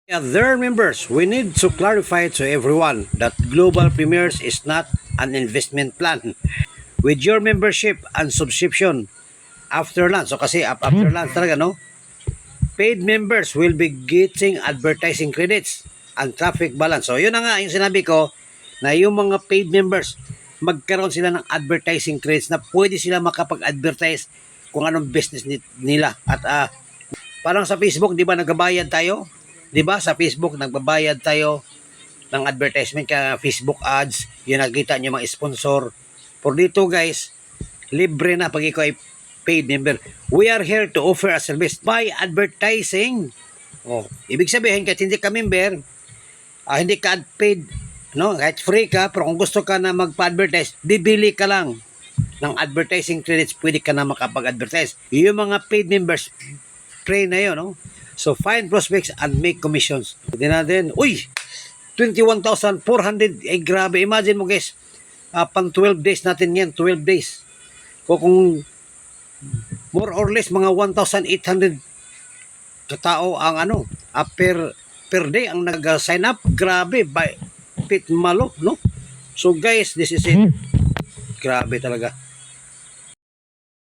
Yeah, dear members, we need to clarify to everyone that Global Premiers is not an investment plan. With your membership and subscription after lunch, so kasi after lunch talaga, no? Paid members will be getting advertising credits and traffic balance. So, yun na nga yung sinabi ko na yung mga paid members, magkaroon sila ng advertising credits na pwede sila makapag-advertise kung anong business nila. At parang sa Facebook, di ba nagbabayad tayo? Di ba sa Facebook, nagbabayad tayo ng advertisement kaya Facebook ads, yung nakita nyo mga sponsor. For dito guys, libre na pag ikaw ay paid member. We are here to offer a service by advertising. Oh, ibig sabihin kahit hindi ka member, hindi ka paid, no? Kahit free ka, pero kung gusto ka na magpa-advertise, bibili ka lang ng advertising credits, pwede ka na makapag-advertise. Yung mga paid members, pray na yun, no? So, find prospects and make commissions. Hindi natin, uy, 21,400, eh grabe, imagine mo guys, pang 12 days natin yan, 12 days. Kung more or less mga 1,800 katao ang per day ang nag-sign up. Grabe, by pit malo, no? So guys, this is it. Grabe talaga.